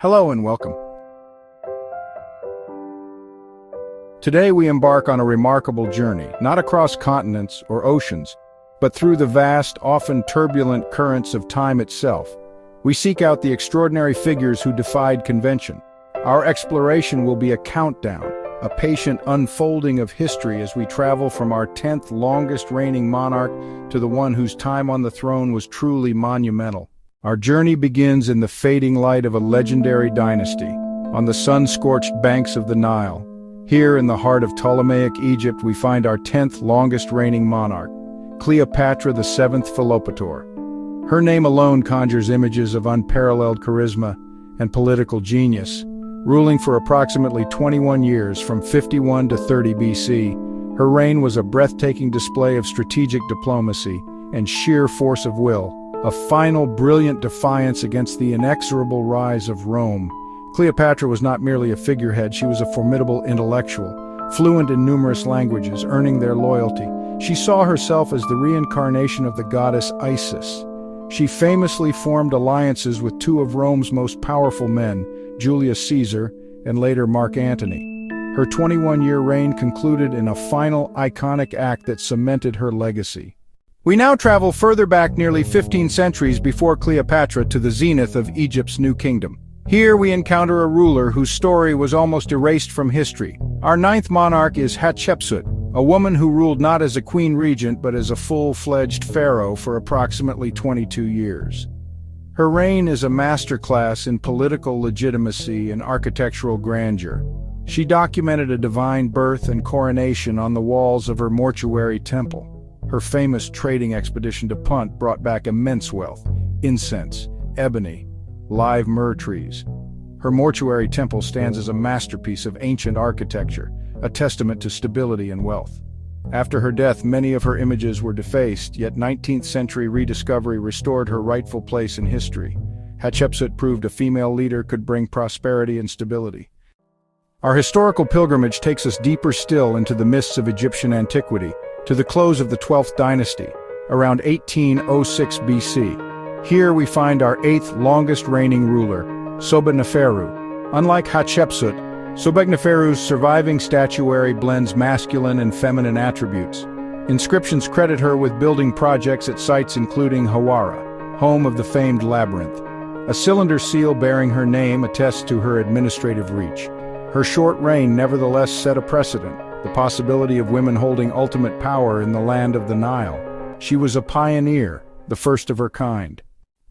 Hello and welcome. Today we embark on a remarkable journey, not across continents or oceans, but through the vast, often turbulent currents of time itself. We seek out the extraordinary figures who defied convention. Our exploration will be a countdown, a patient unfolding of history as we travel from our 10th longest reigning monarch to the one whose time on the throne was truly monumental. Our journey begins in the fading light of a legendary dynasty, on the sun-scorched banks of the Nile. Here in the heart of Ptolemaic Egypt we find our 10th longest reigning monarch, Cleopatra the Seventh Philopator. Her name alone conjures images of unparalleled charisma and political genius. Ruling for approximately 21 years from 51 to 30 BC, her reign was a breathtaking display of strategic diplomacy and sheer force of will, a final brilliant defiance against the inexorable rise of Rome. Cleopatra was not merely a figurehead, she was a formidable intellectual, fluent in numerous languages, earning their loyalty. She saw herself as the reincarnation of the goddess Isis. She famously formed alliances with two of Rome's most powerful men, Julius Caesar and later Mark Antony. Her 21-year reign concluded in a final iconic act that cemented her legacy. We now travel further back nearly 15 centuries before Cleopatra to the zenith of Egypt's new kingdom. Here we encounter a ruler whose story was almost erased from history. Our ninth monarch is Hatshepsut, a woman who ruled not as a queen regent but as a full-fledged pharaoh for approximately 22 years. Her reign is a masterclass in political legitimacy and architectural grandeur. She documented a divine birth and coronation on the walls of her mortuary temple. Her famous trading expedition to Punt brought back immense wealth, incense, ebony, live myrrh trees. Her mortuary temple stands as a masterpiece of ancient architecture, a testament to stability and wealth. After her death, many of her images were defaced, yet 19th century rediscovery restored her rightful place in history. Hatshepsut proved a female leader could bring prosperity and stability. Our historical pilgrimage takes us deeper still into the mists of Egyptian antiquity, to the close of the 12th dynasty, around 1806 BC. Here we find our 8th longest reigning ruler, Sobekneferu. Unlike Hatshepsut, Sobekneferu's surviving statuary blends masculine and feminine attributes. Inscriptions credit her with building projects at sites including Hawara, home of the famed labyrinth. A cylinder seal bearing her name attests to her administrative reach. Her short reign nevertheless set a precedent, the possibility of women holding ultimate power in the land of the Nile. She was a pioneer, the first of her kind.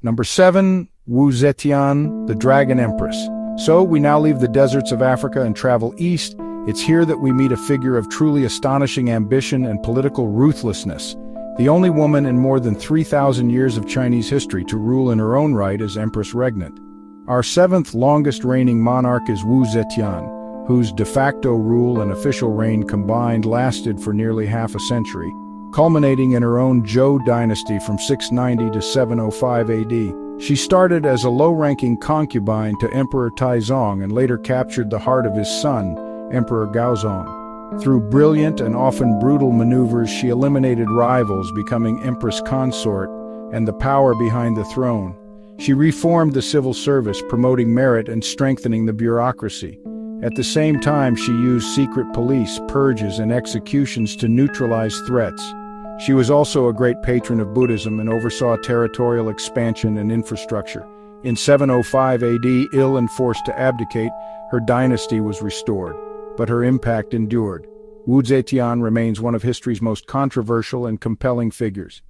Number 7, Wu Zetian, the Dragon Empress. So we now leave the deserts of Africa and travel east. It's here that we meet a figure of truly astonishing ambition and political ruthlessness, the only woman in more than 3,000 years of Chinese history to rule in her own right as Empress Regnant. Our 7th longest reigning monarch is Wu Zetian, whose de facto rule and official reign combined lasted for nearly half a century, culminating in her own Zhou dynasty from 690 to 705 AD. She started as a low-ranking concubine to Emperor Taizong and later captured the heart of his son, Emperor Gaozong. Through brilliant and often brutal maneuvers, she eliminated rivals, becoming Empress Consort and the power behind the throne. She reformed the civil service, promoting merit and strengthening the bureaucracy. At the same time, she used secret police, purges, and executions to neutralize threats. She was also a great patron of Buddhism and oversaw territorial expansion and infrastructure. In 705 AD, ill and forced to abdicate, her dynasty was restored, but her impact endured. Wu Zetian remains one of history's most controversial and compelling figures.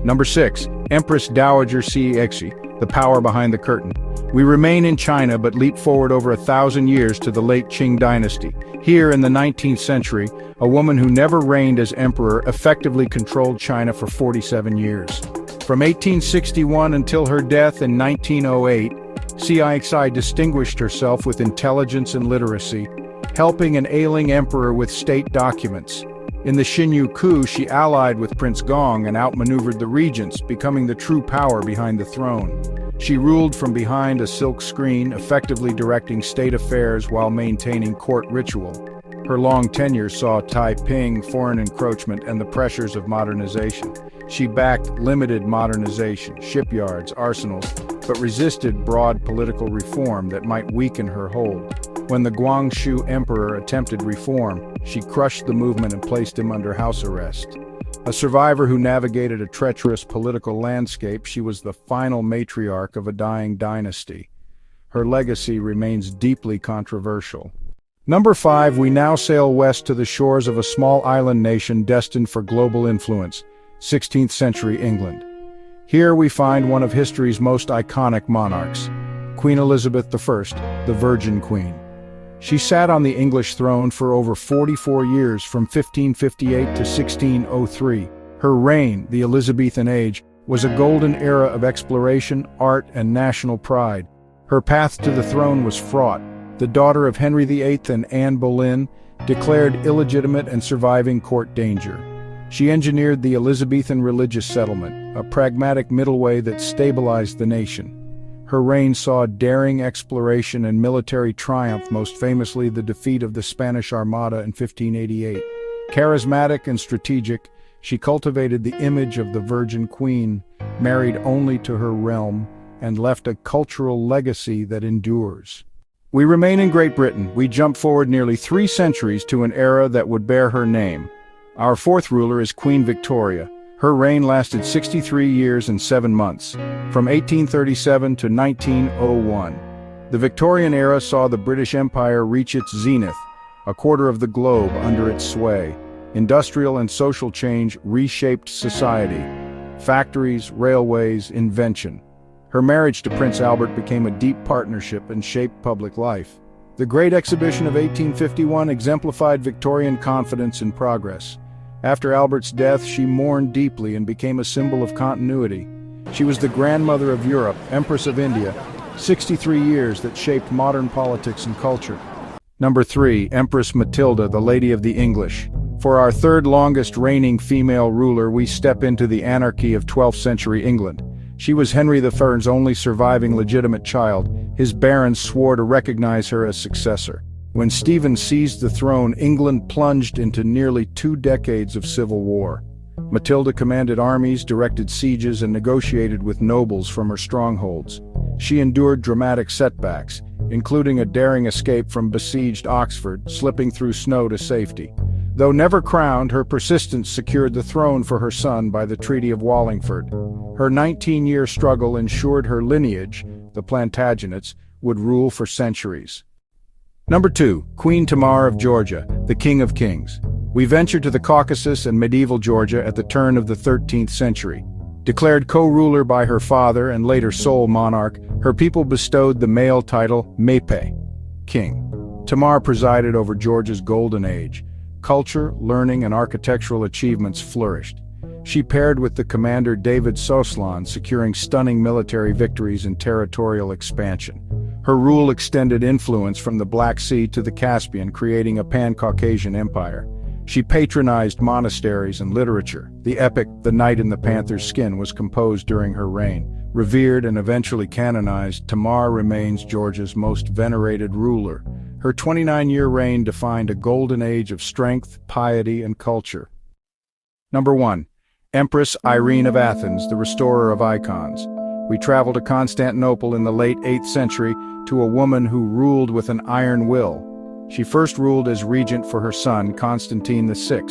Number 6, Empress Dowager Cixi, the power behind the curtain. We remain in China but leap forward over 1,000 years to the late Qing dynasty. Here in the 19th century, a woman who never reigned as emperor effectively controlled China for 47 years. From 1861 until her death in 1908, Cixi distinguished herself with intelligence and literacy, helping an ailing emperor with state documents. In the Xinyu coup, she allied with Prince Gong and outmaneuvered the regents, becoming the true power behind the throne. She ruled from behind a silk screen, effectively directing state affairs while maintaining court ritual. Her long tenure saw Taiping, foreign encroachment, and the pressures of modernization. She backed limited modernization, shipyards, arsenals, but resisted broad political reform that might weaken her hold. When the Guangxu emperor attempted reform, she crushed the movement and placed him under house arrest. A survivor who navigated a treacherous political landscape, she was the final matriarch of a dying dynasty. Her legacy remains deeply controversial. Number 5, we now sail west to the shores of a small island nation destined for global influence, 16th century England. Here we find one of history's most iconic monarchs, Queen Elizabeth I, the Virgin Queen. She sat on the English throne for over 44 years, from 1558 to 1603. Her reign, the Elizabethan age, was a golden era of exploration, art, and national pride. Her path to the throne was fraught. The daughter of Henry VIII and Anne Boleyn, declared illegitimate and surviving court danger. She engineered the Elizabethan religious settlement, a pragmatic middle way that stabilized the nation. Her reign saw daring exploration and military triumph, most famously the defeat of the Spanish Armada in 1588. Charismatic and strategic, she cultivated the image of the Virgin Queen, married only to her realm, and left a cultural legacy that endures. We remain in Great Britain. We jump forward nearly 3 centuries to an era that would bear her name. Our 4th ruler is Queen Victoria. Her reign lasted 63 years and 7 months, from 1837 to 1901. The Victorian era saw the British Empire reach its zenith, a quarter of the globe under its sway. Industrial and social change reshaped society. Factories, railways, invention. Her marriage to Prince Albert became a deep partnership and shaped public life. The Great Exhibition of 1851 exemplified Victorian confidence and progress. After Albert's death, she mourned deeply and became a symbol of continuity. She was the grandmother of Europe, Empress of India, 63 years that shaped modern politics and culture. Number 3, Empress Matilda, the Lady of the English. For our 3rd longest reigning female ruler, we step into the anarchy of 12th century England. She was Henry I's only surviving legitimate child. His barons swore to recognize her as successor. When Stephen seized the throne, England plunged into nearly 2 decades of civil war. Matilda commanded armies, directed sieges, and negotiated with nobles from her strongholds. She endured dramatic setbacks, including a daring escape from besieged Oxford, slipping through snow to safety. Though never crowned, her persistence secured the throne for her son by the Treaty of Wallingford. Her 19-year struggle ensured her lineage, the Plantagenets, would rule for centuries. Number 2, Queen Tamar of Georgia, the King of Kings. We venture to the Caucasus and medieval Georgia at the turn of the 13th century. Declared co-ruler by her father and later sole monarch, her people bestowed the male title Mepe, King. Tamar presided over Georgia's golden age. Culture, learning, and architectural achievements flourished. She paired with the commander David Soslan, securing stunning military victories and territorial expansion. Her rule extended influence from the Black Sea to the Caspian, creating a pan-Caucasian empire. She patronized monasteries and literature. The epic The Knight in the Panther's Skin was composed during her reign. Revered and eventually canonized, Tamar remains Georgia's most venerated ruler. Her 29-year reign defined a golden age of strength, piety, and culture. Number 1, Empress Irene of Athens, the restorer of icons. We travel to Constantinople in the late 8th century to a woman who ruled with an iron will. She first ruled as regent for her son, Constantine VI.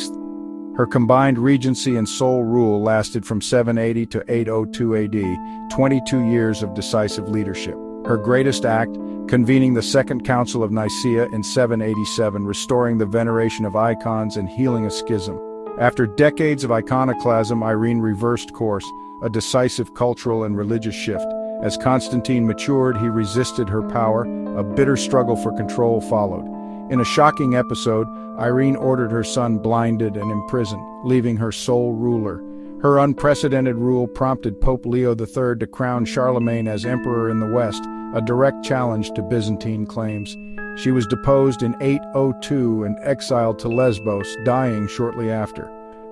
Her combined regency and sole rule lasted from 780 to 802 AD, 22 years of decisive leadership. Her greatest act, convening the Second Council of Nicaea in 787, restoring the veneration of icons and healing a schism. After decades of iconoclasm, Irene reversed course, a decisive cultural and religious shift. As Constantine matured, he resisted her power. A bitter struggle for control followed. In a shocking episode, Irene ordered her son blinded and imprisoned, leaving her sole ruler. Her unprecedented rule prompted Pope Leo III to crown Charlemagne as emperor in the West, a direct challenge to Byzantine claims. She was deposed in 802 and exiled to Lesbos, dying shortly after.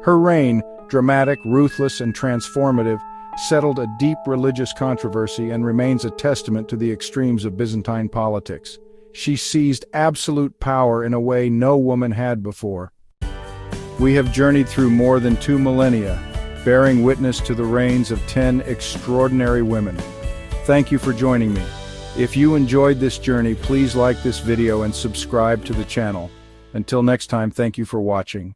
Her reign, dramatic, ruthless, and transformative, settled a deep religious controversy and remains a testament to the extremes of Byzantine politics. She seized absolute power in a way no woman had before. We have journeyed through more than 2 millennia, bearing witness to the reigns of 10 extraordinary women. Thank you for joining me. If you enjoyed this journey, please like this video and subscribe to the channel. Until next time, thank you for watching.